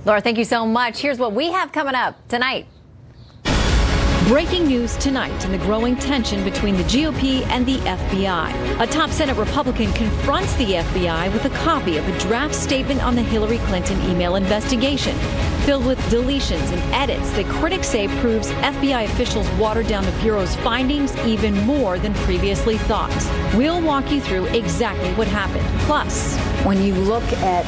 Laura, thank you so much. Here's what we have coming up tonight. Breaking news tonight in the growing tension between the GOP and the FBI. A top Senate Republican confronts the FBI with a copy of a draft statement on the Hillary Clinton email investigation, filled with deletions and edits that critics say proves FBI officials watered down the Bureau's findings even more than previously thought. We'll walk you through exactly what happened. Plus, when you look at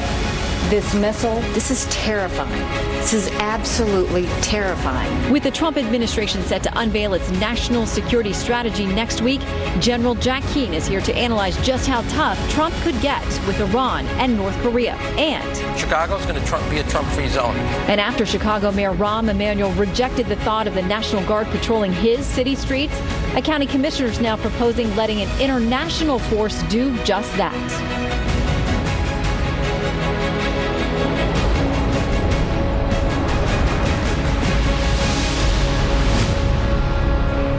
this missile, this is terrifying. This is absolutely terrifying. With the Trump administration set to unveil its national security strategy next week, General Jack Keane is here to analyze just how tough Trump could get with Iran and North Korea. And Chicago's going to be a Trump-free zone. And after Chicago Mayor Rahm Emanuel rejected the thought of the National Guard patrolling his city streets, a county commissioner is now proposing letting an international force do just that.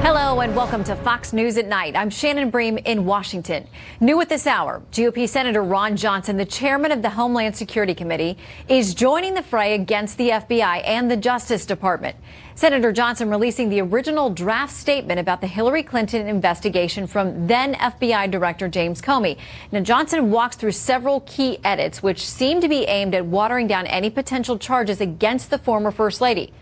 Hello and welcome to Fox News at Night. I'm Shannon Bream in Washington. New at this hour, GOP Senator Ron Johnson, the chairman of the Homeland Security Committee, is joining the fray against the FBI and the Justice Department. Senator Johnson releasing the original draft statement about the Hillary Clinton investigation from then FBI Director James Comey. Now, Johnson walks through several key edits which seem to be aimed at watering down any potential charges against the former First Lady.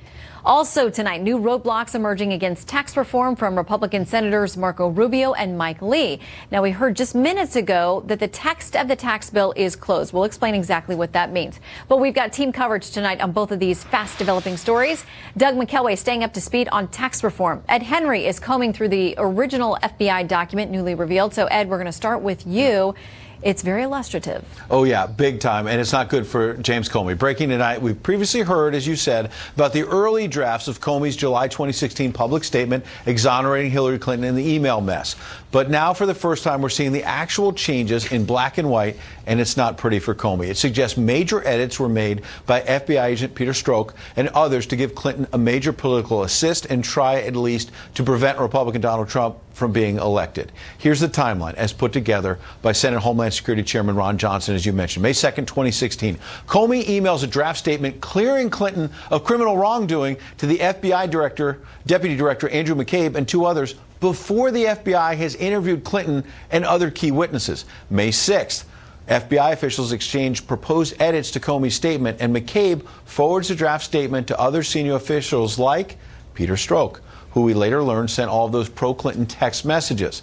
Also tonight, new roadblocks emerging against tax reform from Republican Senators Marco Rubio and Mike Lee. Now, we heard just minutes ago that the text of the tax bill is closed. We'll explain exactly what that means. But we've got team coverage tonight on both of these fast-developing stories. Doug McKelway staying up to speed on tax reform. Ed Henry is combing through the original FBI document newly revealed. So, Ed, we're going to start with you. It's very illustrative. Oh, yeah, big time. And it's not good for James Comey. Breaking tonight, we've previously heard, as you said, about the early drafts of Comey's July 2016 public statement exonerating Hillary Clinton in the email mess. But now, for the first time, we're seeing the actual changes in black and white, and it's not pretty for Comey. It suggests major edits were made by FBI agent Peter Strzok and others to give Clinton a major political assist and try at least to prevent Republican Donald Trump from being elected. Here's the timeline as put together by Senate Homeland Security Chairman Ron Johnson, as you mentioned. May 2nd, 2016. Comey emails a draft statement clearing Clinton of criminal wrongdoing to the FBI Deputy Director Andrew McCabe and two others before the FBI has interviewed Clinton and other key witnesses. May 6th. FBI officials exchange proposed edits to Comey's statement, and McCabe forwards the draft statement to other senior officials like Peter Strzok, who we later learned sent all of those pro-Clinton text messages.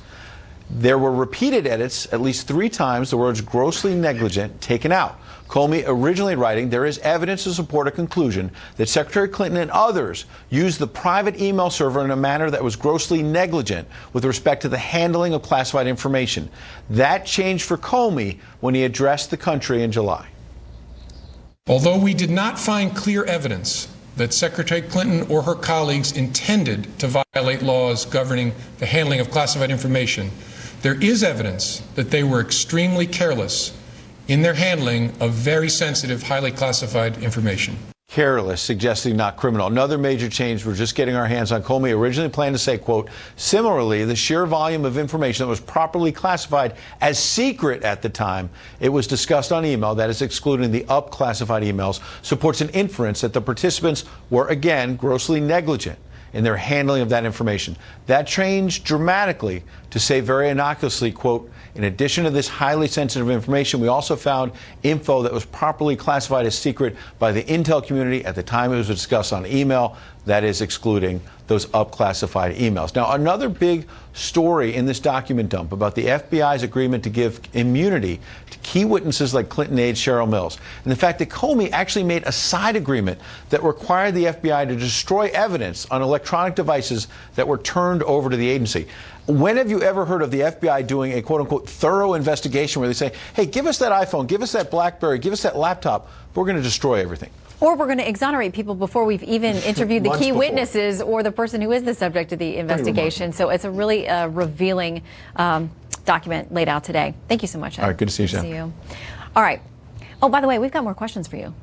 There were repeated edits, at least 3 times, the words grossly negligent taken out. Comey originally writing, there is evidence to support a conclusion that Secretary Clinton and others used the private email server in a manner that was grossly negligent with respect to the handling of classified information. That changed for Comey when he addressed the country in July. Although we did not find clear evidence that Secretary Clinton or her colleagues intended to violate laws governing the handling of classified information, there is evidence that they were extremely careless in their handling of very sensitive, highly classified information. Careless, suggesting not criminal. Another major change, we're just getting our hands on. Comey originally planned to say, quote, similarly, the sheer volume of information that was properly classified as secret at the time it was discussed on email, that is excluding the up-classified emails, supports an inference that the participants were, again, grossly negligent in their handling of that information. That changed dramatically to say very innocuously, quote, in addition to this highly sensitive information, we also found info that was properly classified as secret by the intel community at the time it was discussed on email, that is excluding those up-classified emails. Now, another big story in this document dump about the FBI's agreement to give immunity to key witnesses like Clinton aide Cheryl Mills, and the fact that Comey actually made a side agreement that required the FBI to destroy evidence on electronic devices that were turned over to the agency. When have you ever heard of the FBI doing a quote-unquote thorough investigation where they say, hey, give us that iPhone, give us that BlackBerry, give us that laptop, we're going to destroy everything? Or we're going to exonerate people before we've even interviewed the key witnesses or the person who is the subject of the investigation. So it's a really revealing document laid out today. Thank you so much, Ed. All right, good to see you, Shannon. All right. Oh, by the way, we've got more questions for you,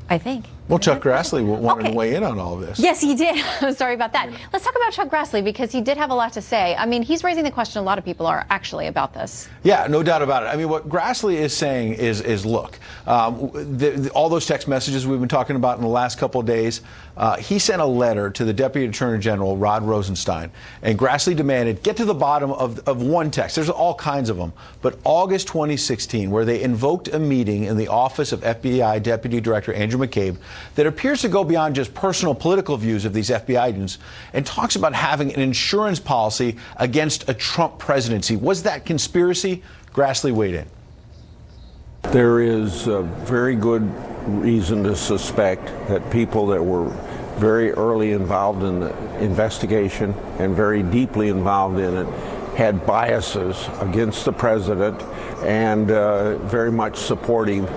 I think. Well, Chuck Grassley wanted to weigh in on all of this. Yes, he did. I'm sorry about that. Let's talk about Chuck Grassley, because he did have a lot to say. I mean, he's raising the question a lot of people are actually about this. Yeah, no doubt about it. I mean, what Grassley is saying is look, all those text messages we've been talking about in the last couple of days, he sent a letter to the Deputy Attorney General, Rod Rosenstein, and Grassley demanded, get to the bottom of one text. There's all kinds of them. But August 2016, where they invoked a meeting in the office of FBI Deputy Director Andrew McCabe that appears to go beyond just personal political views of these FBI agents and talks about having an insurance policy against a Trump presidency. Was that conspiracy? Grassley weighed in. There is a very good reason to suspect that people that were very early involved in the investigation and very deeply involved in it had biases against the president and very much supporting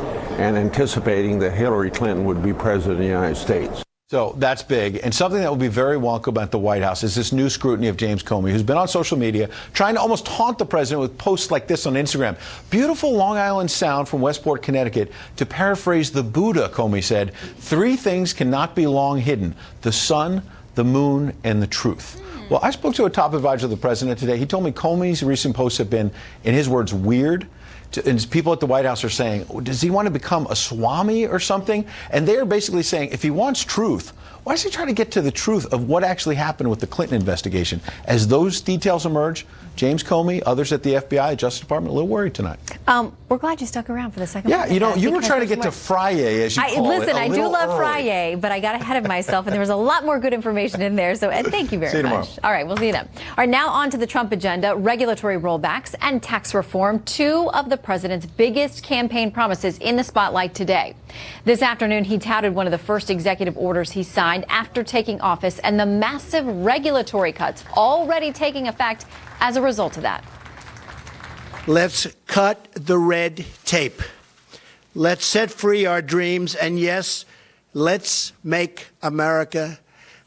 and anticipating that Hillary Clinton would be president of the United States. So that's big. And something that will be very welcome at the White House is this new scrutiny of James Comey, who's been on social media trying to almost taunt the president with posts like this on Instagram. Beautiful Long Island Sound from Westport, Connecticut. To paraphrase the Buddha, Comey said, 3 things cannot be long hidden: the sun, the moon, and the truth. Well, I spoke to a top advisor of the president today. He told me Comey's recent posts have been, in his words, weird. And people at the White House are saying, does he want to become a Swami or something? And they're basically saying, if he wants truth, why does he try to get to the truth of what actually happened with the Clinton investigation? As those details emerge, James Comey, others at the FBI, Justice Department, a little worried tonight. We're glad you stuck around for the second Yeah, part. you know, you were trying to get to Friday, as you call it. Listen, I do love Friday, but I got ahead of myself, and there was a lot more good information in there. So, Ed, thank you very much. See you tomorrow. All right, we'll see you then. All right, now on to the Trump agenda: regulatory rollbacks and tax reform. 2 of the president's biggest campaign promises in the spotlight today. This afternoon, he touted one of the first executive orders he signed after taking office, and the massive regulatory cuts already taking effect as a result of that. Let's cut the red tape. Let's set free our dreams. And yes, let's make America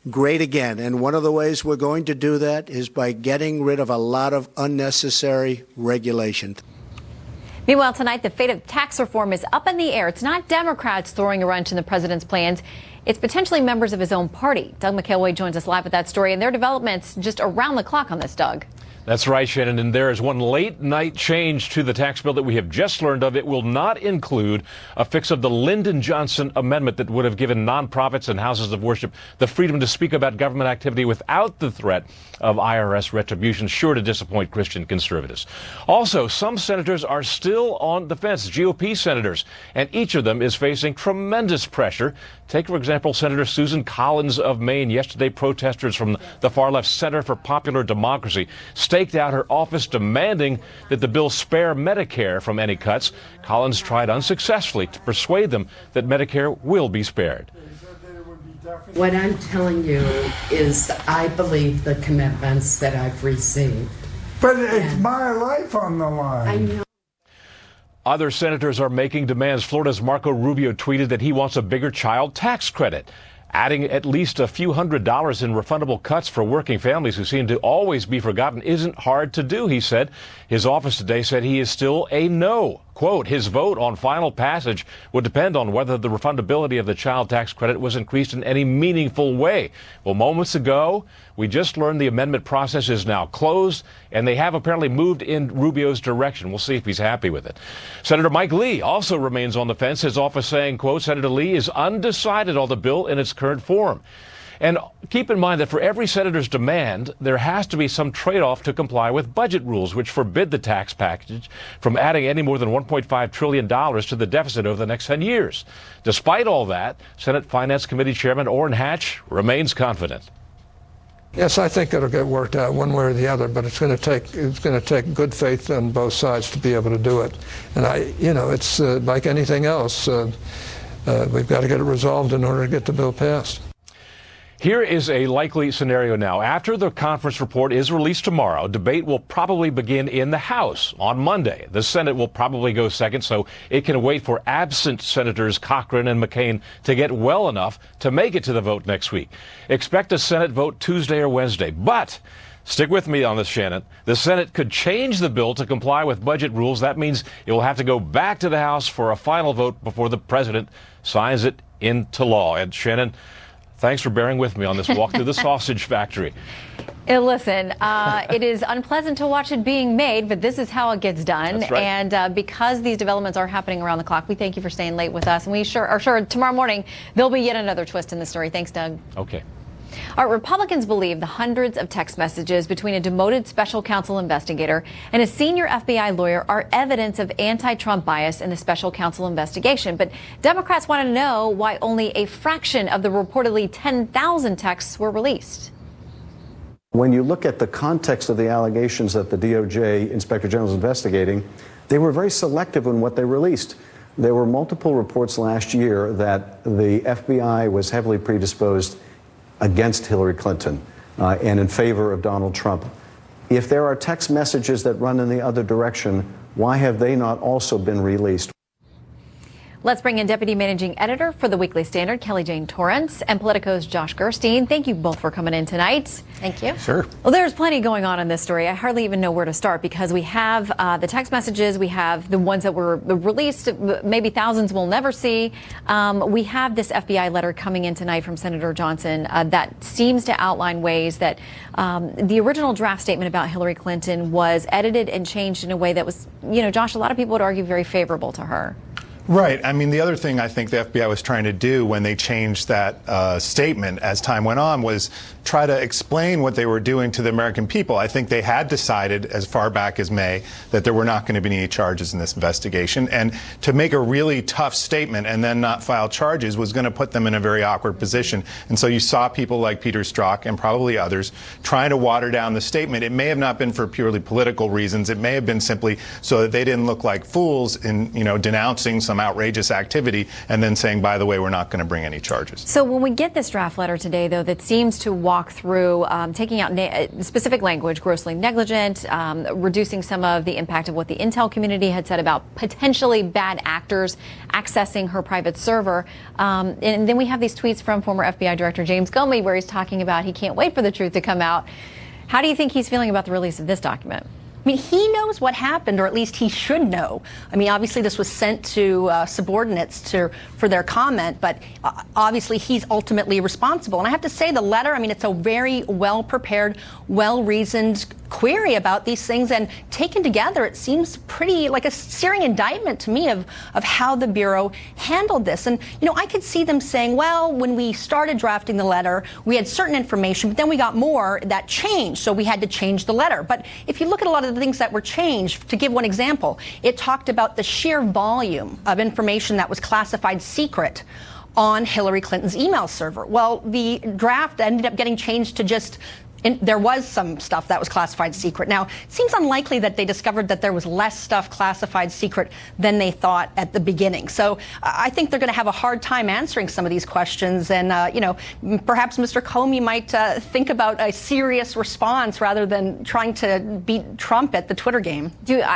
great again. And one of the ways we're going to do that is by getting rid of a lot of unnecessary regulation. Meanwhile, tonight, the fate of tax reform is up in the air. It's not Democrats throwing a wrench in the president's plans. It's potentially members of his own party. Doug McElway joins us live with that story, and there are developments just around the clock on this, Doug. That's right, Shannon, and there is one late-night change to the tax bill that we have just learned of. It will not include a fix of the Lyndon Johnson amendment that would have given nonprofits and houses of worship the freedom to speak about government activity without the threat of IRS retribution, sure to disappoint Christian conservatives. Also, some senators are still on the fence, GOP senators, and each of them is facing tremendous pressure. Take, for example, Senator Susan Collins of Maine. Yesterday, protesters from the far-left Center for Popular Democracy staked out her office demanding that the bill spare Medicare from any cuts. Collins tried unsuccessfully to persuade them that Medicare will be spared. What I'm telling you is I believe the commitments that I've received. But it's my life on the line. I know. Other senators are making demands. Florida's Marco Rubio tweeted that he wants a bigger child tax credit, adding at least a few $100s in refundable cuts for working families who seem to always be forgotten isn't hard to do, he said. His office today said he is still a no. Quote, his vote on final passage would depend on whether the refundability of the child tax credit was increased in any meaningful way. Well, moments ago, we just learned the amendment process is now closed, and they have apparently moved in Rubio's direction. We'll see if he's happy with it. Senator Mike Lee also remains on the fence, his office saying, quote, Senator Lee is undecided on the bill in its current form. And keep in mind that for every senator's demand, there has to be some trade-off to comply with budget rules, which forbid the tax package from adding any more than $1.5 trillion to the deficit over the next 10 years. Despite all that, Senate Finance Committee Chairman Orrin Hatch remains confident. Yes, I think it'll get worked out one way or the other, but it's going to take good faith on both sides to be able to do it. And it's like anything else. We've got to get it resolved in order to get the bill passed. Here is a likely scenario now. After the conference report is released tomorrow, debate will probably begin in the House on Monday. The Senate will probably go second, so it can wait for absent Senators Cochran and McCain to get well enough to make it to the vote next week. Expect a Senate vote Tuesday or Wednesday. But stick with me on this, Shannon. The Senate could change the bill to comply with budget rules. That means it will have to go back to the House for a final vote before the president signs it into law. And Shannon, thanks for bearing with me on this walk through the sausage factory. Listen, it is unpleasant to watch it being made, but this is how it gets done. That's right. And because these developments are happening around the clock, we thank you for staying late with us. And we are sure tomorrow morning there'll be yet another twist in the story. Thanks, Doug. Okay. Our Republicans believe the hundreds of text messages between a demoted special counsel investigator and a senior FBI lawyer are evidence of anti-Trump bias in the special counsel investigation. But Democrats want to know why only a fraction of the reportedly 10,000 texts were released. When you look at the context of the allegations that the DOJ Inspector General is investigating, they were very selective in what they released. There were multiple reports last year that the FBI was heavily predisposed against Hillary Clinton and in favor of Donald Trump. If there are text messages that run in the other direction, why have they not also been released? Let's bring in Deputy Managing Editor for the Weekly Standard, Kelly Jane Torrance, and Politico's Josh Gerstein. Thank you both for coming in tonight. Thank you. Sure. Well, there's plenty going on in this story. I hardly even know where to start because we have the text messages, we have the ones that were released, maybe thousands we'll never see. We have this FBI letter coming in tonight from Senator Johnson that seems to outline ways that the original draft statement about Hillary Clinton was edited and changed in a way that was, Josh, a lot of people would argue very favorable to her. Right. I mean, the other thing I think the FBI was trying to do when they changed that statement as time went on was try to explain what they were doing to the American people. I think they had decided as far back as May that there were not going to be any charges in this investigation. And to make a really tough statement and then not file charges was going to put them in a very awkward position. And so you saw people like Peter Strzok and probably others trying to water down the statement. It may have not been for purely political reasons. It may have been simply so that they didn't look like fools in, denouncing some outrageous activity and then saying, by the way, we're not going to bring any charges. So when we get this draft letter today, though, that seems to walk through taking out specific language, grossly negligent, reducing some of the impact of what the intel community had said about potentially bad actors accessing her private server. And then we have these tweets from former FBI Director James Comey where he's talking about he can't wait for the truth to come out. How do you think he's feeling about the release of this document? I mean, he knows what happened, or at least he should know. I mean, obviously this was sent to subordinates for their comment, but obviously he's ultimately responsible. And I have to say the letter, I mean, it's a very well-prepared, well-reasoned query about these things, and taken together, it seems pretty like a searing indictment to me of how the Bureau handled this. And, I could see them saying, well, when we started drafting the letter, we had certain information, but then we got more that changed, so we had to change the letter. But if you look at a lot of the things that were changed, to give one example, it talked about the sheer volume of information that was classified secret on Hillary Clinton's email server. Well, the draft ended up getting changed to just there was some stuff that was classified secret. Now, it seems unlikely that they discovered that there was less stuff classified secret than they thought at the beginning. So I think they're going to have a hard time answering some of these questions. And, perhaps Mr. Comey might think about a serious response rather than trying to beat Trump at the Twitter game.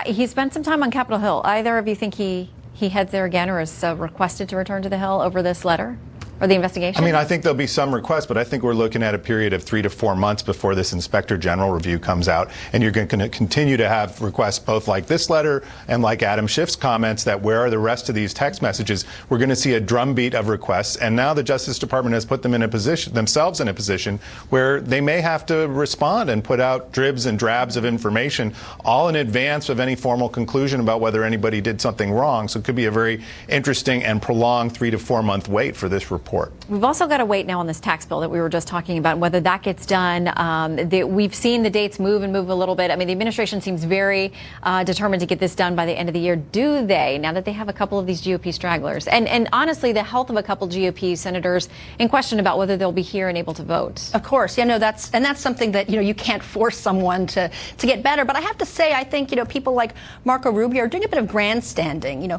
He spent some time on Capitol Hill. Either of you think he heads there again or is requested to return to the Hill over this letter? Or the investigation? I mean, I think there'll be some requests, but I think we're looking at a period of 3 to 4 months before this Inspector General review comes out. And you're going to continue to have requests both like this letter and like Adam Schiff's comments that where are the rest of these text messages? We're going to see a drumbeat of requests. And now the Justice Department has put them in a position, themselves in a position where they may have to respond and put out dribs and drabs of information all in advance of any formal conclusion about whether anybody did something wrong. So it could be a very interesting and prolonged 3 to 4 month wait for this report. We've also got to wait now on this tax bill that we were just talking about, whether that gets done. We've seen the dates move a little bit. I mean, the administration seems very determined to get this done by the end of the year. Do they, now that they have a couple of these GOP stragglers? And honestly, the health of a couple GOP senators in question about whether they'll be here and able to vote. Of course. Yeah, no, that's something that, you can't force someone to get better. But I have to say, I think, people like Marco Rubio are doing a bit of grandstanding.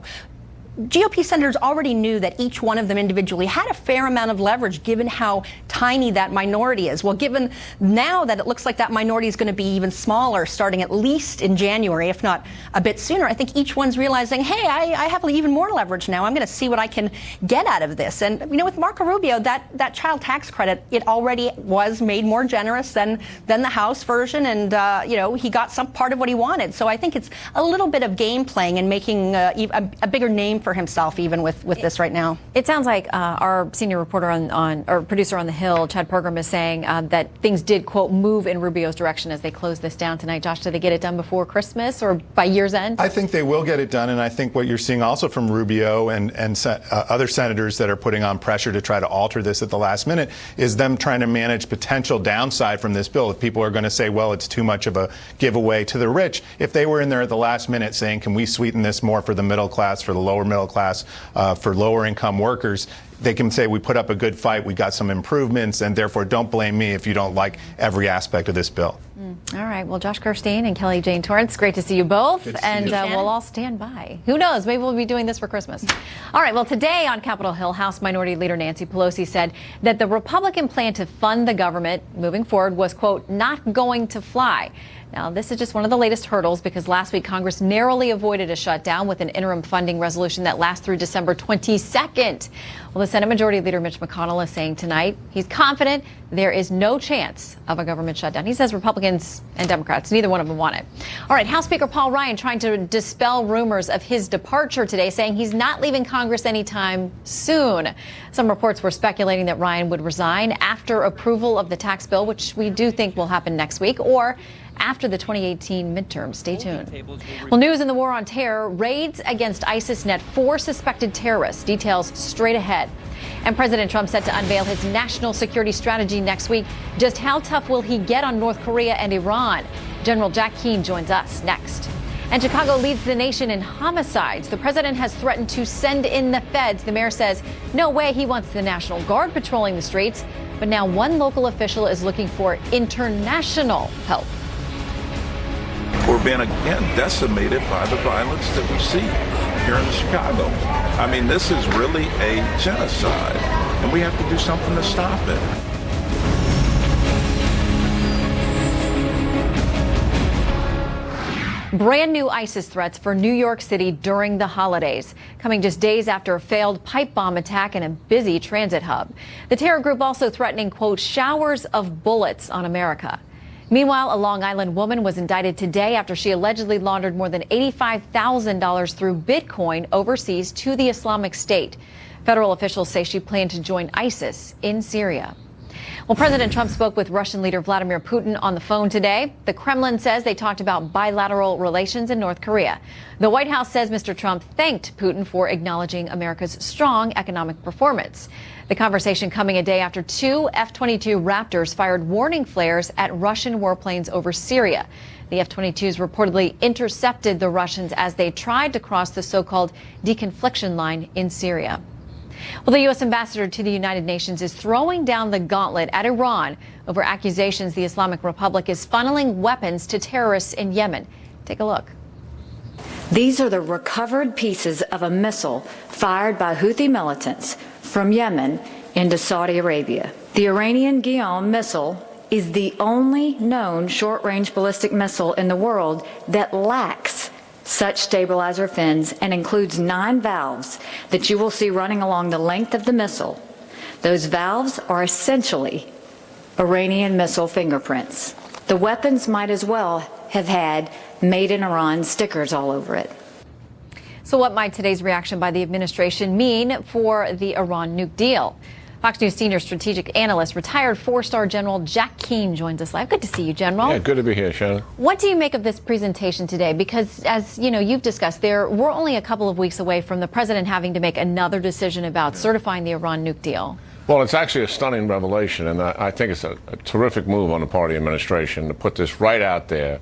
GOP senators already knew that each one of them individually had a fair amount of leverage given how tiny that minority is. Well, given now that it looks like that minority is going to be even smaller starting at least in January, if not a bit sooner, I think each one's realizing, hey, I have even more leverage now. I'm going to see what I can get out of this. And, with Marco Rubio, that child tax credit, it already was made more generous than the House version. And, he got some part of what he wanted. So I think it's a little bit of game playing and making a bigger name for for himself even with this right now. It sounds like our senior reporter or producer on the Hill, Chad Pergram, is saying that things did, quote, move in Rubio's direction as they close this down tonight. Josh, did they get it done before Christmas or by year's end? I think they will get it done, and I think what you're seeing also from Rubio and other senators that are putting on pressure to try to alter this at the last minute is them trying to manage potential downside from this bill. If people are going to say, well, it's too much of a giveaway to the rich, if they were in there at the last minute saying, can we sweeten this more for the middle class, for the lower middle class, for lower income workers, they can say we put up a good fight, we got some improvements, and therefore don't blame me if you don't like every aspect of this bill. All right. Well, Josh Gerstein and Kelly Jane Torrance, great to see you both. And we'll all stand by. Who knows? Maybe we'll be doing this for Christmas. All right. Well, today on Capitol Hill, House Minority Leader Nancy Pelosi said that the Republican plan to fund the government moving forward was, quote, not going to fly. Now, this is just one of the latest hurdles because last week Congress narrowly avoided a shutdown with an interim funding resolution that lasts through December 22nd. Well, the Senate Majority Leader Mitch McConnell is saying tonight he's confident there is no chance of a government shutdown. He says Republicans and Democrats, neither one of them want it. All right, House Speaker Paul Ryan trying to dispel rumors of his departure today, saying he's not leaving Congress anytime soon. Some reports were speculating that Ryan would resign after approval of the tax bill, which we do think will happen next week, or after the 2018 midterm. Stay tuned. Well, news in the war on terror, raids against ISIS net 4 suspected terrorists. Details straight ahead. And President Trump set to unveil his national security strategy next week. Just how tough will he get on North Korea and Iran? General Jack Keane joins us next. And Chicago leads the nation in homicides. The president has threatened to send in the feds. The mayor says no way he wants the National Guard patrolling the streets. But now one local official is looking for international help. We're being, again, decimated by the violence that we see here in Chicago. I mean, this is really a genocide, and we have to do something to stop it. Brand new ISIS threats for New York City during the holidays, coming just days after a failed pipe bomb attack in a busy transit hub. The terror group also threatening, quote, showers of bullets on America. Meanwhile, a Long Island woman was indicted today after she allegedly laundered more than $85,000 through Bitcoin overseas to the Islamic State. Federal officials say she planned to join ISIS in Syria. Well, President Trump spoke with Russian leader Vladimir Putin on the phone today. The Kremlin says they talked about bilateral relations in North Korea. The White House says Mr. Trump thanked Putin for acknowledging America's strong economic performance. The conversation coming a day after 2 F-22 Raptors fired warning flares at Russian warplanes over Syria. The F-22s reportedly intercepted the Russians as they tried to cross the so-called deconfliction line in Syria. Well, the U.S. ambassador to the United Nations is throwing down the gauntlet at Iran over accusations the Islamic Republic is funneling weapons to terrorists in Yemen. Take a look. These are the recovered pieces of a missile fired by Houthi militants from Yemen into Saudi Arabia. The Iranian Guillaume missile is the only known short-range ballistic missile in the world that lacks such stabilizer fins and includes 9 valves that you will see running along the length of the missile. Those valves are essentially Iranian missile fingerprints. The weapons might as well have had "Made in Iran" stickers all over it. So what might today's reaction by the administration mean for the Iran nuke deal? Fox News senior strategic analyst, retired 4-star General Jack Keane joins us live. Good to see you, General. Yeah, good to be here, Shannon. What do you make of this presentation today? Because, as you know, you've discussed, we're only a couple of weeks away from the president having to make another decision about certifying the Iran nuke deal. Well, it's actually a stunning revelation, and I think it's a terrific move on the part of the administration to put this right out there,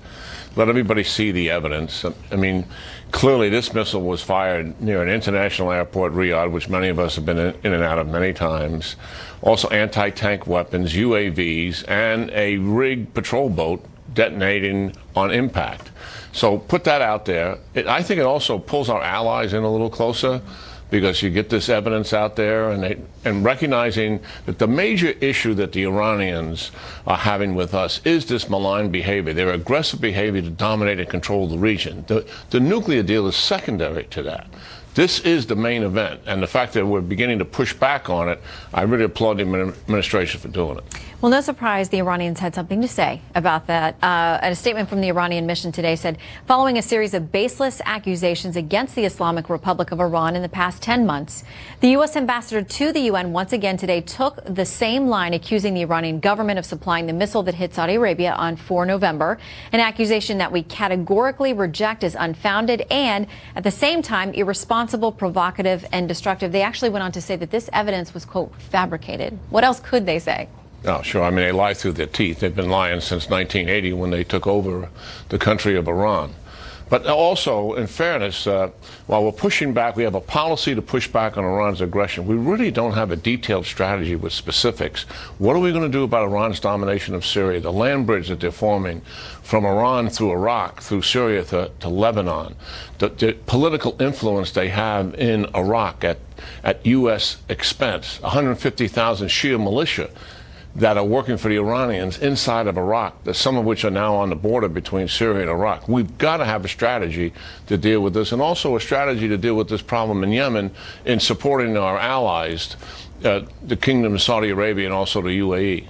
let everybody see the evidence. I mean, clearly this missile was fired near an international airport, Riyadh, which many of us have been in and out of many times. Also anti-tank weapons, UAVs, and a rigged patrol boat detonating on impact. So put that out there. I think it also pulls our allies in a little closer, because you get this evidence out there, and recognizing that the major issue that the Iranians are having with us is this malign behavior, their aggressive behavior to dominate and control the region. The nuclear deal is secondary to that. This is the main event, and the fact that we're beginning to push back on it, I really applaud the administration for doing it. Well, no surprise, the Iranians had something to say about that. A statement from the Iranian mission today said, following a series of baseless accusations against the Islamic Republic of Iran in the past 10 months, the U.S. ambassador to the UN once again today took the same line, accusing the Iranian government of supplying the missile that hit Saudi Arabia on 4 November, an accusation that we categorically reject as unfounded and, at the same time, irresponsible, provocative, and destructive. They actually went on to say that this evidence was, quote, fabricated. What else could they say? Oh, sure. I mean, they lie through their teeth. They've been lying since 1980 when they took over the country of Iran. But also, in fairness, while we're pushing back, we have a policy to push back on Iran's aggression. We really don't have a detailed strategy with specifics. What are we going to do about Iran's domination of Syria, the land bridge that they're forming from Iran through Iraq, through Syria to Lebanon, the political influence they have in Iraq at U.S. expense, 150,000 Shia militia that are working for the Iranians inside of Iraq, some of which are now on the border between Syria and Iraq. We've got to have a strategy to deal with this, and also a strategy to deal with this problem in Yemen in supporting our allies, the Kingdom of Saudi Arabia and also the UAE.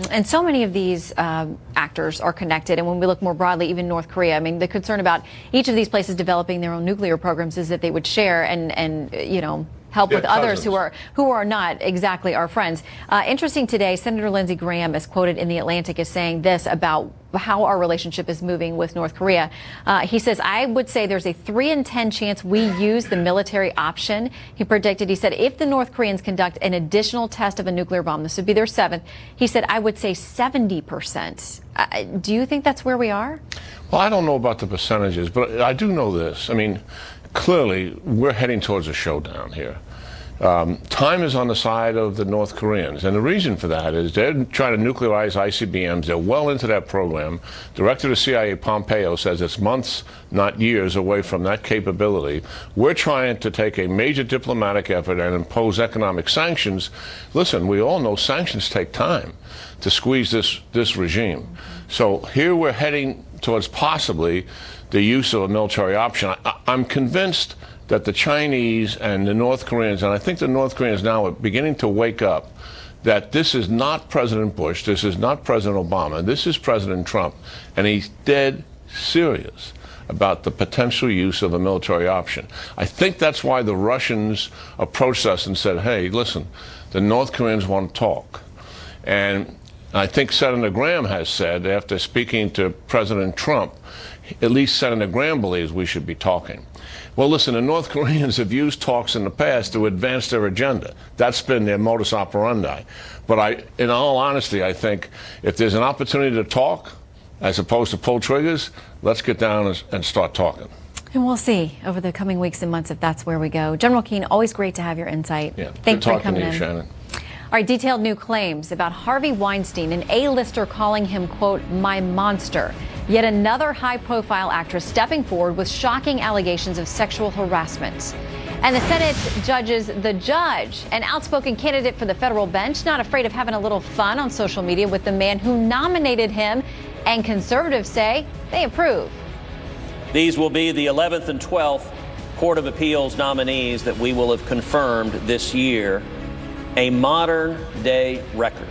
And so many of these actors are connected. And when we look more broadly, even North Korea, I mean, the concern about each of these places developing their own nuclear programs is that they would share and you know, help with others who are not exactly our friends. Interesting today, Senator Lindsey Graham is quoted in The Atlantic as saying this about how our relationship is moving with North Korea. He says, I would say there's a 3 in 10 chance we use the military option. He predicted, he said, if the North Koreans conduct an additional test of a nuclear bomb, this would be their 7th, he said, I would say 70%. Do you think that's where we are? Well, I don't know about the percentages, but I do know this. I mean, clearly, we're heading towards a showdown here. Time is on the side of the North Koreans, and the reason for that is they're trying to nuclearize ICBMs. They're well into that program. Director of the CIA, Pompeo, says it's months, not years, away from that capability. We're trying to take a major diplomatic effort and impose economic sanctions. Listen, we all know sanctions take time to squeeze this regime. So here we're heading towards possibly the use of a military option. I'm convinced that the Chinese and the North Koreans, and I think the North Koreans now are beginning to wake up, that this is not President Bush, this is not President Obama, this is President Trump, and he's dead serious about the potential use of a military option. I think that's why the Russians approached us and said, hey, listen, the North Koreans want to talk. And I think Senator Graham has said, after speaking to President Trump, at least Senator Graham believes we should be talking. Well, listen, the North Koreans have used talks in the past to advance their agenda. That's been their modus operandi. But in all honesty, I think if there's an opportunity to talk, as opposed to pull triggers, let's get down and start talking. And we'll see over the coming weeks and months if that's where we go. General Keane, always great to have your insight. Yeah, Thanks good for coming talking to you, in. Shannon. All right, detailed new claims about Harvey Weinstein, an A-lister calling him, quote, my monster. Yet another high-profile actress stepping forward with shocking allegations of sexual harassment. And the Senate judges the judge, an outspoken candidate for the federal bench, not afraid of having a little fun on social media with the man who nominated him, and conservatives say they approve. These will be the 11th and 12th Court of Appeals nominees that we will have confirmed this year. A modern-day record.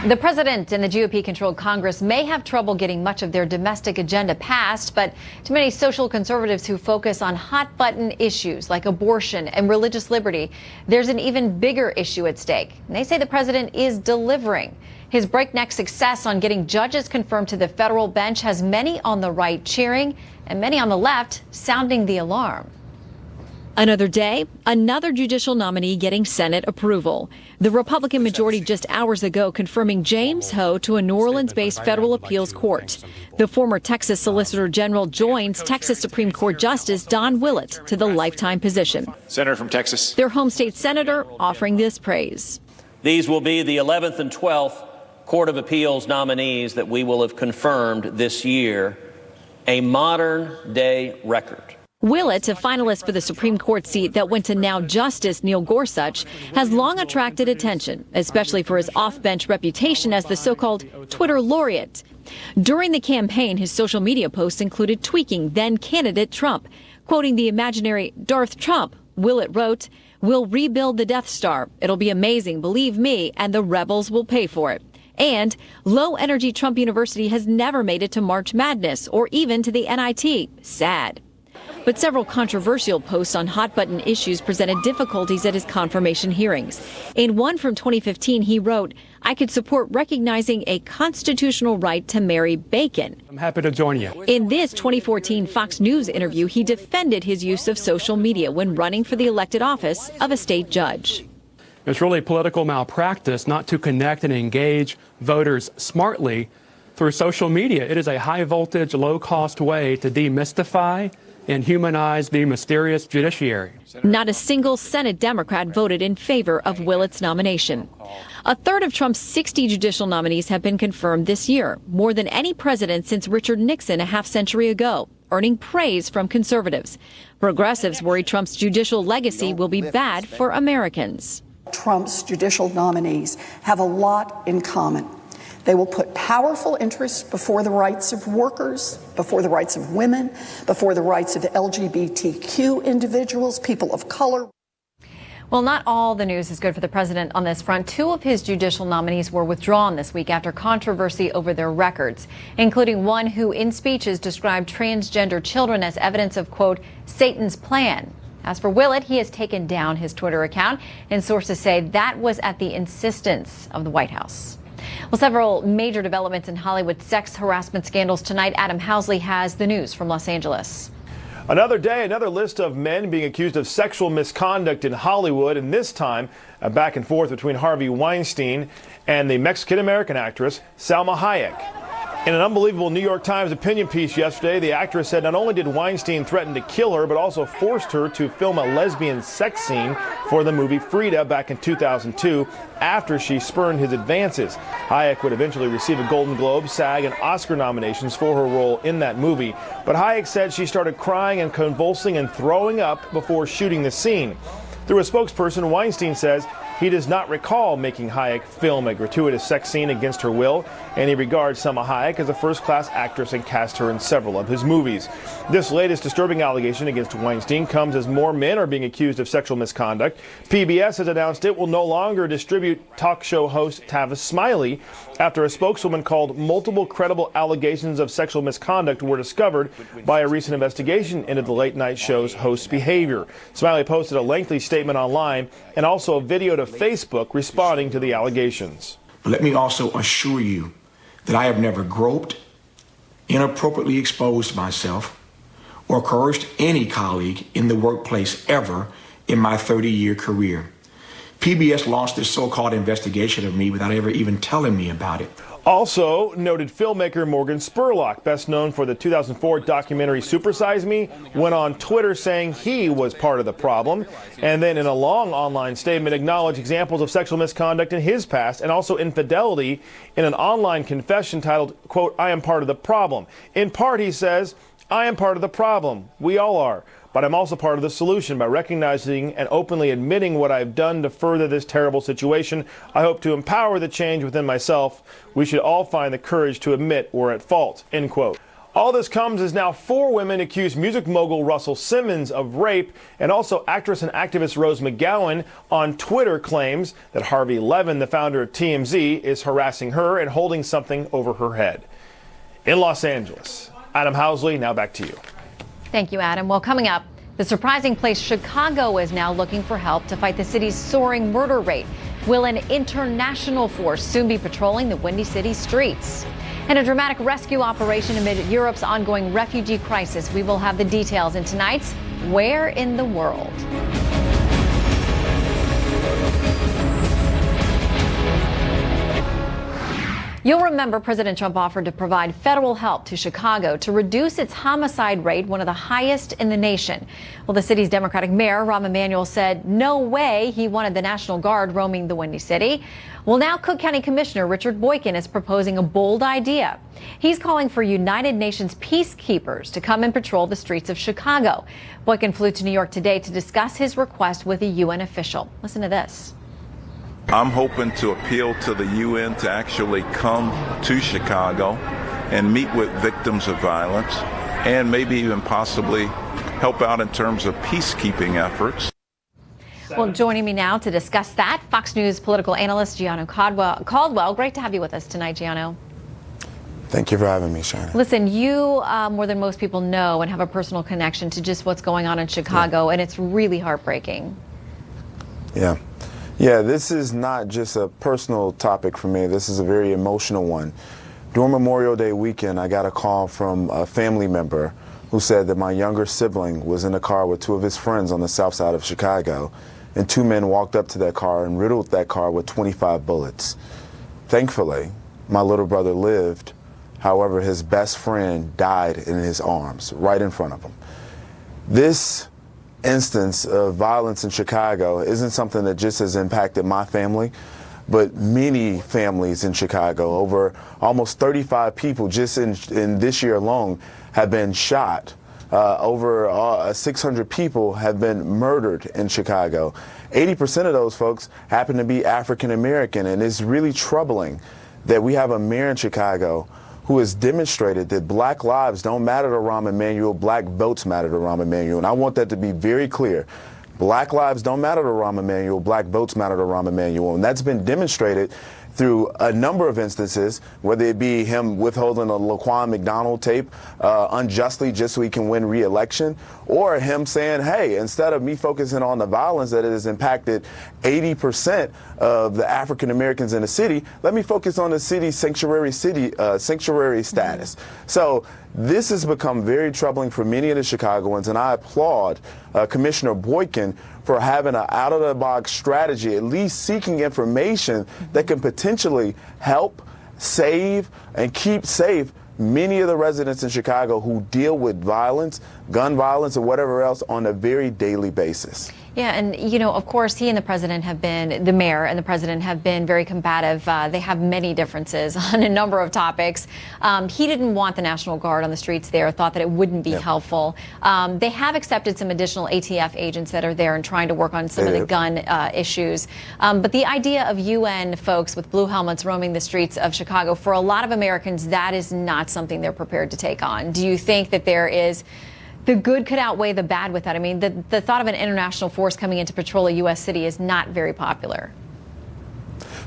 The president and the GOP-controlled Congress may have trouble getting much of their domestic agenda passed, but to many social conservatives who focus on hot-button issues like abortion and religious liberty, there's an even bigger issue at stake. And they say the president is delivering. His breakneck success on getting judges confirmed to the federal bench has many on the right cheering and many on the left sounding the alarm. Another day, another judicial nominee getting Senate approval. The Republican majority just hours ago confirming James Ho to a New Orleans-based federal appeals court. The former Texas Solicitor General joins Texas Supreme Court Justice Don Willett to the lifetime position. Senator from Texas. Their home state senator offering this praise. These will be the 11th and 12th Court of Appeals nominees that we will have confirmed this year. A modern-day record. Willett, a finalist for the Supreme Court seat that went to now Justice Neil Gorsuch, has long attracted attention, especially for his off-bench reputation as the so-called Twitter laureate. During the campaign, his social media posts included tweaking then-candidate Trump, quoting the imaginary Darth Trump Willett wrote, "We'll rebuild the Death Star. It'll be amazing, believe me, and the rebels will pay for it." And low-energy Trump University has never made it to March Madness or even to the NIT. Sad. But several controversial posts on hot-button issues presented difficulties at his confirmation hearings. In one from 2015, he wrote, "I could support recognizing a constitutional right to marry bacon." I'm happy to join you. In this 2014 Fox News interview, he defended his use of social media when running for the elected office of a state judge. It's really political malpractice not to connect and engage voters smartly through social media. It is a high-voltage, low-cost way to demystify and humanize the mysterious judiciary. Not a single Senate Democrat voted in favor of Willett's nomination. A third of Trump's 60 judicial nominees have been confirmed this year, more than any president since Richard Nixon a half-century ago, earning praise from conservatives. Progressives worry Trump's judicial legacy will be bad for Americans. Trump's judicial nominees have a lot in common. They will put powerful interests before the rights of workers, before the rights of women, before the rights of LGBTQ individuals, people of color. Well, not all the news is good for the president on this front. Two of his judicial nominees were withdrawn this week after controversy over their records, including one who in speeches described transgender children as evidence of, quote, Satan's plan. As for Willett, he has taken down his Twitter account, and sources say that was at the insistence of the White House. Well, several major developments in Hollywood sex harassment scandals tonight. Adam Housley has the news from Los Angeles. Another day, another list of men being accused of sexual misconduct in Hollywood, and this time a back and forth between Harvey Weinstein and the Mexican-American actress Salma Hayek. In an unbelievable New York Times opinion piece yesterday, the actress said not only did Weinstein threaten to kill her, but also forced her to film a lesbian sex scene for the movie Frida back in 2002 after she spurned his advances. Hayek would eventually receive a Golden Globe, SAG, and Oscar nominations for her role in that movie. But Hayek said she started crying and convulsing and throwing up before shooting the scene. Through a spokesperson, Weinstein says he does not recall making Hayek film a gratuitous sex scene against her will, and he regards Salma Hayek as a first-class actress and cast her in several of his movies. This latest disturbing allegation against Weinstein comes as more men are being accused of sexual misconduct. PBS has announced it will no longer distribute talk show host Tavis Smiley after a spokeswoman called multiple credible allegations of sexual misconduct were discovered by a recent investigation into the late-night show's host's behavior. Smiley posted a lengthy statement online and also a video to Facebook responding to the allegations. But let me also assure you that I have never groped, inappropriately exposed myself, or coerced any colleague in the workplace ever in my 30-year career. PBS launched this so-called investigation of me without ever even telling me about it. Also, noted filmmaker Morgan Spurlock, best known for the 2004 documentary Supersize Me, went on Twitter saying he was part of the problem, and then in a long online statement acknowledged examples of sexual misconduct in his past and also infidelity in an online confession titled, quote, I am part of the problem. In part, he says, I am part of the problem. We all are. But I'm also part of the solution by recognizing and openly admitting what I've done to further this terrible situation. I hope to empower the change within myself. We should all find the courage to admit we're at fault, end quote. All this comes as now 4 women accuse music mogul Russell Simmons of rape, and also actress and activist Rose McGowan on Twitter claims that Harvey Levin, the founder of TMZ, is harassing her and holding something over her head. In Los Angeles, Adam Housley, now back to you. Thank you, Adam. Well, coming up, the surprising place Chicago is now looking for help to fight the city's soaring murder rate. Will an international force soon be patrolling the Windy City streets? And a dramatic rescue operation amid Europe's ongoing refugee crisis. We will have the details in tonight's Where in the World? You'll remember President Trump offered to provide federal help to Chicago to reduce its homicide rate, one of the highest in the nation. Well, the city's Democratic mayor, Rahm Emanuel, said no way he wanted the National Guard roaming the Windy City. Well, now Cook County Commissioner Richard Boykin is proposing a bold idea. He's calling for United Nations peacekeepers to come and patrol the streets of Chicago. Boykin flew to New York today to discuss his request with a UN official. Listen to this. I'm hoping to appeal to the UN to actually come to Chicago and meet with victims of violence and maybe even possibly help out in terms of peacekeeping efforts. Well, joining me now to discuss that, Fox News political analyst Gianno Caldwell. Great to have you with us tonight, Gianno. Thank you for having me, Shannon. Listen, you, more than most people know and have a personal connection to just what's going on in Chicago, and it's really heartbreaking. Yeah, this is not just a personal topic for me. This is a very emotional one. During Memorial Day weekend, I got a call from a family member who said that my younger sibling was in a car with two of his friends on the south side of Chicago, and two men walked up to that car and riddled that car with 25 bullets. Thankfully, my little brother lived. However, his best friend died in his arms, right in front of him. This instance of violence in Chicago isn't something that just has impacted my family, but many families in Chicago. Over almost 35 people just in this year alone have been shot. Over 600 people have been murdered in Chicago. 80% of those folks happen to be African American, and it's really troubling that we have a mayor in Chicago who has demonstrated that black lives don't matter to Rahm Emanuel, black votes matter to Rahm Emanuel. And I want that to be very clear. Black lives don't matter to Rahm Emanuel, black votes matter to Rahm Emanuel. And that's been demonstrated through a number of instances, whether it be him withholding a Laquan McDonald tape unjustly just so he can win re-election, or him saying, hey, instead of me focusing on the violence that has impacted 80% of the African Americans in the city, let me focus on the city's sanctuary status. So this has become very troubling for many of the Chicagoans, and I applaud Commissioner Boykin for having an out-of-the-box strategy, at least seeking information that can potentially help, save, and keep safe many of the residents in Chicago who deal with violence, gun violence, or whatever else on a very daily basis. Yeah, and you know, of course, he and the president have been, the mayor and the president have been very combative. They have many differences on a number of topics. He didn't want the National Guard on the streets there, thought that it wouldn't be helpful. They have accepted some additional ATF agents that are there and trying to work on some of the gun issues. But the idea of UN folks with blue helmets roaming the streets of Chicago, for a lot of Americans, that is not something they're prepared to take on. Do you think that there is the good could outweigh the bad with that? I mean, the thought of an international force coming in to patrol a U.S. city is not very popular.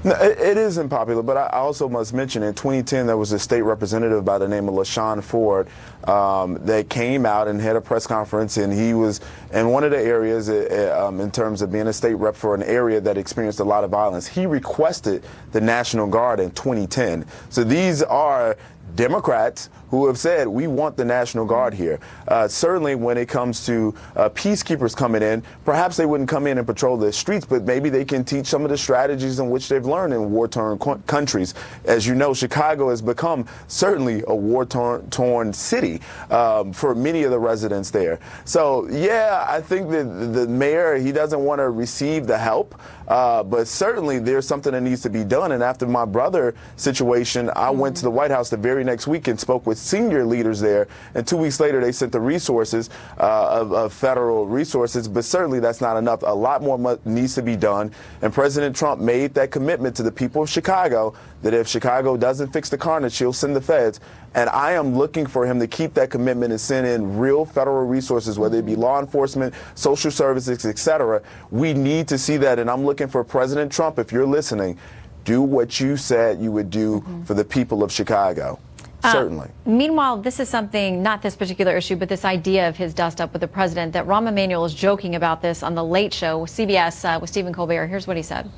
No, it is unpopular, but I also must mention in 2010 there was a state representative by the name of LaShawn Ford that came out and had a press conference, and he was in one of the areas in terms of being a state rep for an area that experienced a lot of violence. He requested the National Guard in 2010. So these are Democrats who have said we want the National Guard here. Certainly when it comes to peacekeepers coming in, perhaps they wouldn't come in and patrol the streets, but maybe they can teach some of the strategies in which they've learned in war-torn countries. As you know, Chicago has become certainly a war-torn city for many of the residents there. So yeah, I think that the mayor, he doesn't want to receive the help, but certainly there's something that needs to be done. And after my brother situation, I went to the White House the very next week and spoke with senior leaders there, and 2 weeks later they sent the resources of federal resources, but certainly that's not enough. A lot more needs to be done, and President Trump made that commitment to the people of Chicago that if Chicago doesn't fix the carnage, he'll send the feds. And I am looking for him to keep that commitment and send in real federal resources, whether it be law enforcement, social services, etc. We need to see that, and I'm looking for President Trump, if you're listening, do what you said you would do for the people of Chicago. Certainly. Meanwhile, this is something, not this particular issue, but this idea of his dust up with the president, that Rahm Emanuel is joking about this on The Late Show with CBS with Stephen Colbert. Here's what he said.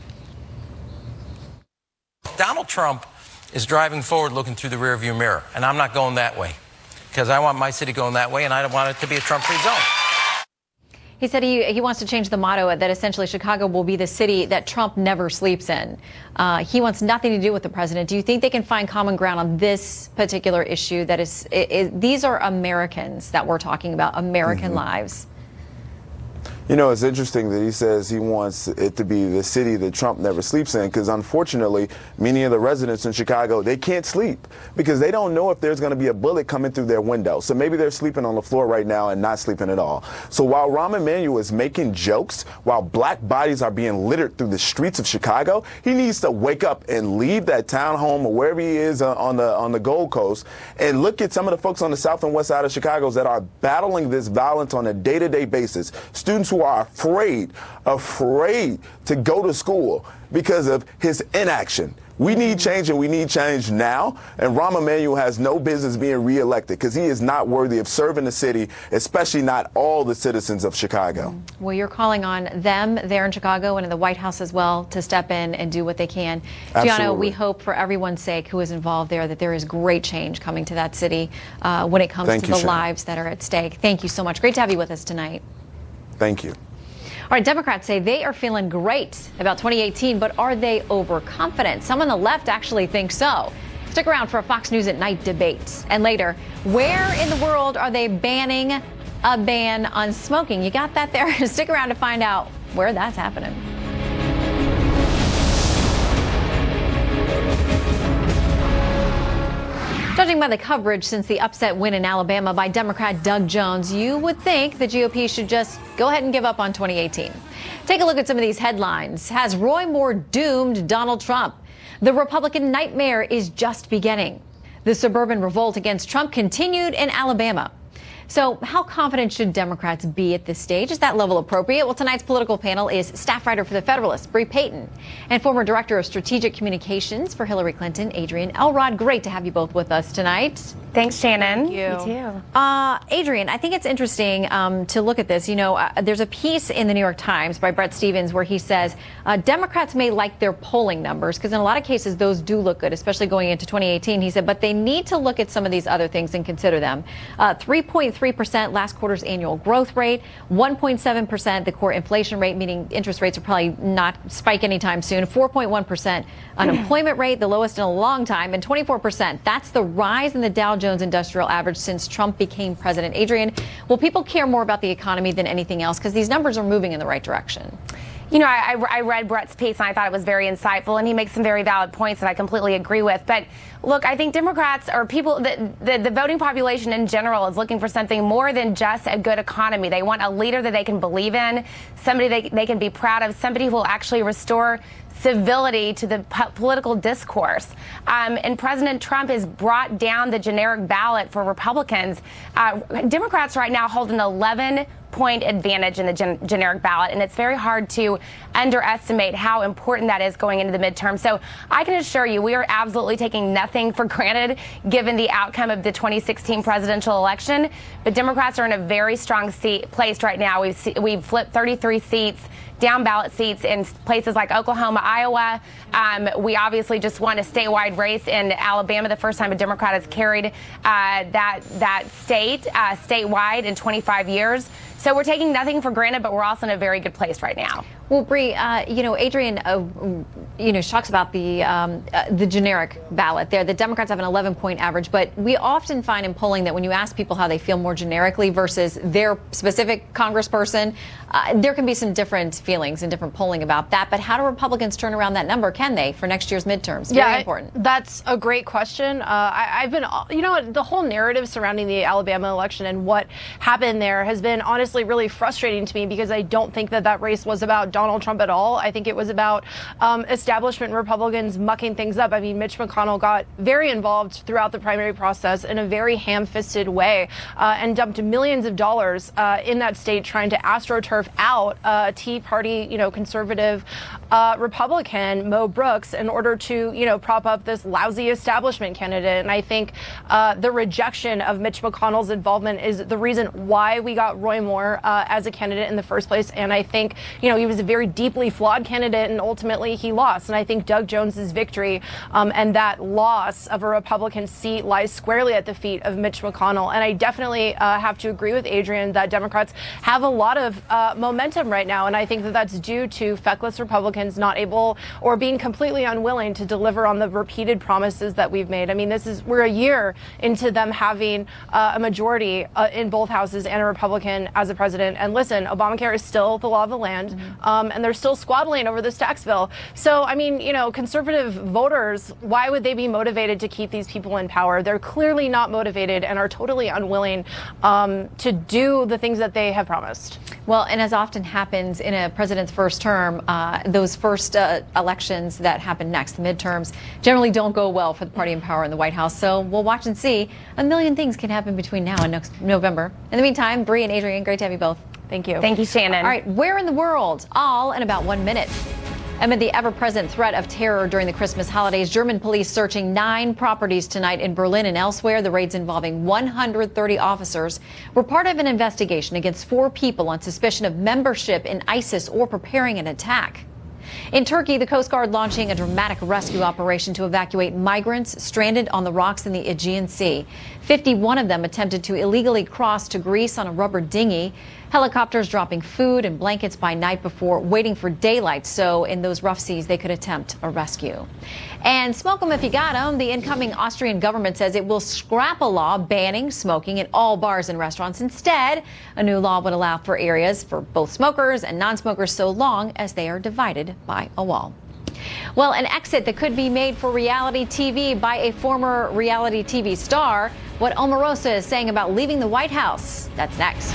Donald Trump is driving forward looking through the rearview mirror, and I'm not going that way because I want my city going that way, and I don't want it to be a Trump-free zone. He said he wants to change the motto that essentially Chicago will be the city that Trump never sleeps in. He wants nothing to do with the president. Do you think they can find common ground on this particular issue? That is, these are Americans that we're talking about, American lives. You know, it's interesting that he says he wants it to be the city that Trump never sleeps in, because unfortunately, many of the residents in Chicago, they can't sleep because they don't know if there's going to be a bullet coming through their window. So maybe they're sleeping on the floor right now and not sleeping at all. So while Rahm Emanuel is making jokes, while black bodies are being littered through the streets of Chicago, he needs to wake up and leave that townhome or wherever he is on the Gold Coast and look at some of the folks on the south and west side of Chicago that are battling this violence on a day-to-day basis. Students who who are afraid to go to school because of his inaction. We need change, and we need change now. And Rahm Emanuel has no business being reelected because he is not worthy of serving the city, especially not all the citizens of Chicago. Well, you're calling on them there in Chicago and in the White House as well to step in and do what they can. Gianna, we hope for everyone's sake who is involved there that there is great change coming to that city when it comes to the lives that are at stake. Thank you so much. Great to have you with us tonight. Thank you. All right, Democrats say they are feeling great about 2018, but are they overconfident? Some on the left actually think so. Stick around for a Fox News at Night debate. And later, where in the world are they banning a ban on smoking? You got that there? Stick around to find out where that's happening. Judging by the coverage since the upset win in Alabama by Democrat Doug Jones, you would think the GOP should just go ahead and give up on 2018. Take a look at some of these headlines. Has Roy Moore doomed Donald Trump? The Republican nightmare is just beginning. The suburban revolt against Trump continued in Alabama. So how confident should Democrats be at this stage? Is that level appropriate? Well, tonight's political panel is staff writer for The Federalist, Bree Payton, and former director of strategic communications for Hillary Clinton, Adrienne Elrod. Great to have you both with us tonight. Thanks, Shannon. Thank you. You too. Adrienne, I think it's interesting to look at this. You know, there's a piece in the New York Times by Brett Stevens where he says Democrats may like their polling numbers because in a lot of cases those do look good, especially going into 2018. He said, but they need to look at some of these other things and consider them. 3.3% last quarter's annual growth rate, 1.7% the core inflation rate, meaning interest rates will probably not spike anytime soon, 4.1% unemployment rate, the lowest in a long time, and 24%. That's the rise in the Dow Jones Industrial Average since Trump became president. Adrienne, will people care more about the economy than anything else? Because these numbers are moving in the right direction. You know, I read Brett's piece and I thought it was very insightful, and he makes some very valid points that I completely agree with. But look, I think Democrats or people, the voting population in general is looking for something more than just a good economy. They want a leader that they can believe in, somebody they can be proud of, somebody who will actually restore civility to the political discourse. And President Trump has brought down the generic ballot for Republicans. Democrats right now hold an 11-point advantage in the generic ballot, and it's very hard to underestimate how important that is going into the midterm. So I can assure you we are absolutely taking nothing for granted given the outcome of the 2016 presidential election. But Democrats are in a very strong place right now. We've flipped 33 seats, down ballot seats in places like Oklahoma, Iowa. We obviously just won a statewide race in Alabama, the first time a Democrat has carried that state statewide in 25 years. So we're taking nothing for granted, but we're also in a very good place right now. Well, Bree, you know, Adrienne, she talks about the generic ballot there. The Democrats have an 11-point average, but we often find in polling that when you ask people how they feel more generically versus their specific congressperson, there can be some different feelings and different polling about that. But how do Republicans turn around that number? Can they for next year's midterms? Very important. That's a great question. I've been, you know, the whole narrative surrounding the Alabama election and what happened there has been honestly really frustrating to me because I don't think that race was about Donald Trump at all. I think it was about establishment Republicans mucking things up. I mean, Mitch McConnell got very involved throughout the primary process in a very ham-fisted way and dumped millions of dollars in that state trying to astroturf out Tea Party, you know, conservative Republican Mo Brooks in order to, you know, prop up this lousy establishment candidate. And I think the rejection of Mitch McConnell's involvement is the reason why we got Roy Moore as a candidate in the first place. And I think, you know, he was a very deeply flawed candidate and ultimately he lost. And I think Doug Jones's victory and that loss of a Republican seat lies squarely at the feet of Mitch McConnell. And I definitely have to agree with Adrienne that Democrats have a lot of momentum right now. And I think that that's due to feckless Republicans not able or being completely unwilling to deliver on the repeated promises that we've made. I mean, we're a year into them having a majority in both houses and a Republican as a president. And listen, Obamacare is still the law of the land, and they're still squabbling over this tax bill. So, I mean, you know, conservative voters, why would they be motivated to keep these people in power? They're clearly not motivated and are totally unwilling to do the things that they have promised. Well, and as often happens in a president's first term, those first elections that happen next, the midterms, generally don't go well for the party in power in the White House. So we'll watch and see. A million things can happen between now and next November. In the meantime, Bree and Adrienne, great to have you both. Thank you. Thank you, Shannon. All right, where in the world? All in about 1 minute. Amid the ever-present threat of terror during the Christmas holidays, German police searching 9 properties tonight in Berlin and elsewhere. The raids involving 130 officers were part of an investigation against 4 people on suspicion of membership in ISIS or preparing an attack. In Turkey, the Coast Guard launching a dramatic rescue operation to evacuate migrants stranded on the rocks in the Aegean Sea. 51 of them attempted to illegally cross to Greece on a rubber dinghy. Helicopters dropping food and blankets by night before waiting for daylight, so in those rough seas they could attempt a rescue. And smoke 'em if you got 'em. The incoming Austrian government says it will scrap a law banning smoking in all bars and restaurants. Instead, a new law would allow for areas for both smokers and non-smokers so long as they are divided by a wall. Well, an exit that could be made for reality TV by a former reality TV star. What Omarosa is saying about leaving the White House. That's next.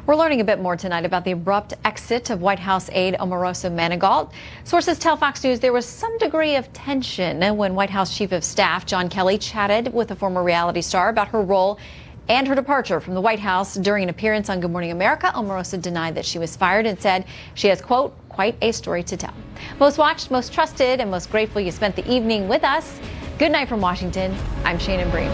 We're learning a bit more tonight about the abrupt exit of White House aide Omarosa Manigault. Sources tell Fox News there was some degree of tension when White House Chief of Staff John Kelly chatted with the former reality star about her role and her departure from the White House. During an appearance on Good Morning America, Omarosa denied that she was fired and said she has, quote, quite a story to tell. Most watched, most trusted, and most grateful you spent the evening with us. Good night from Washington. I'm Shannon Bream.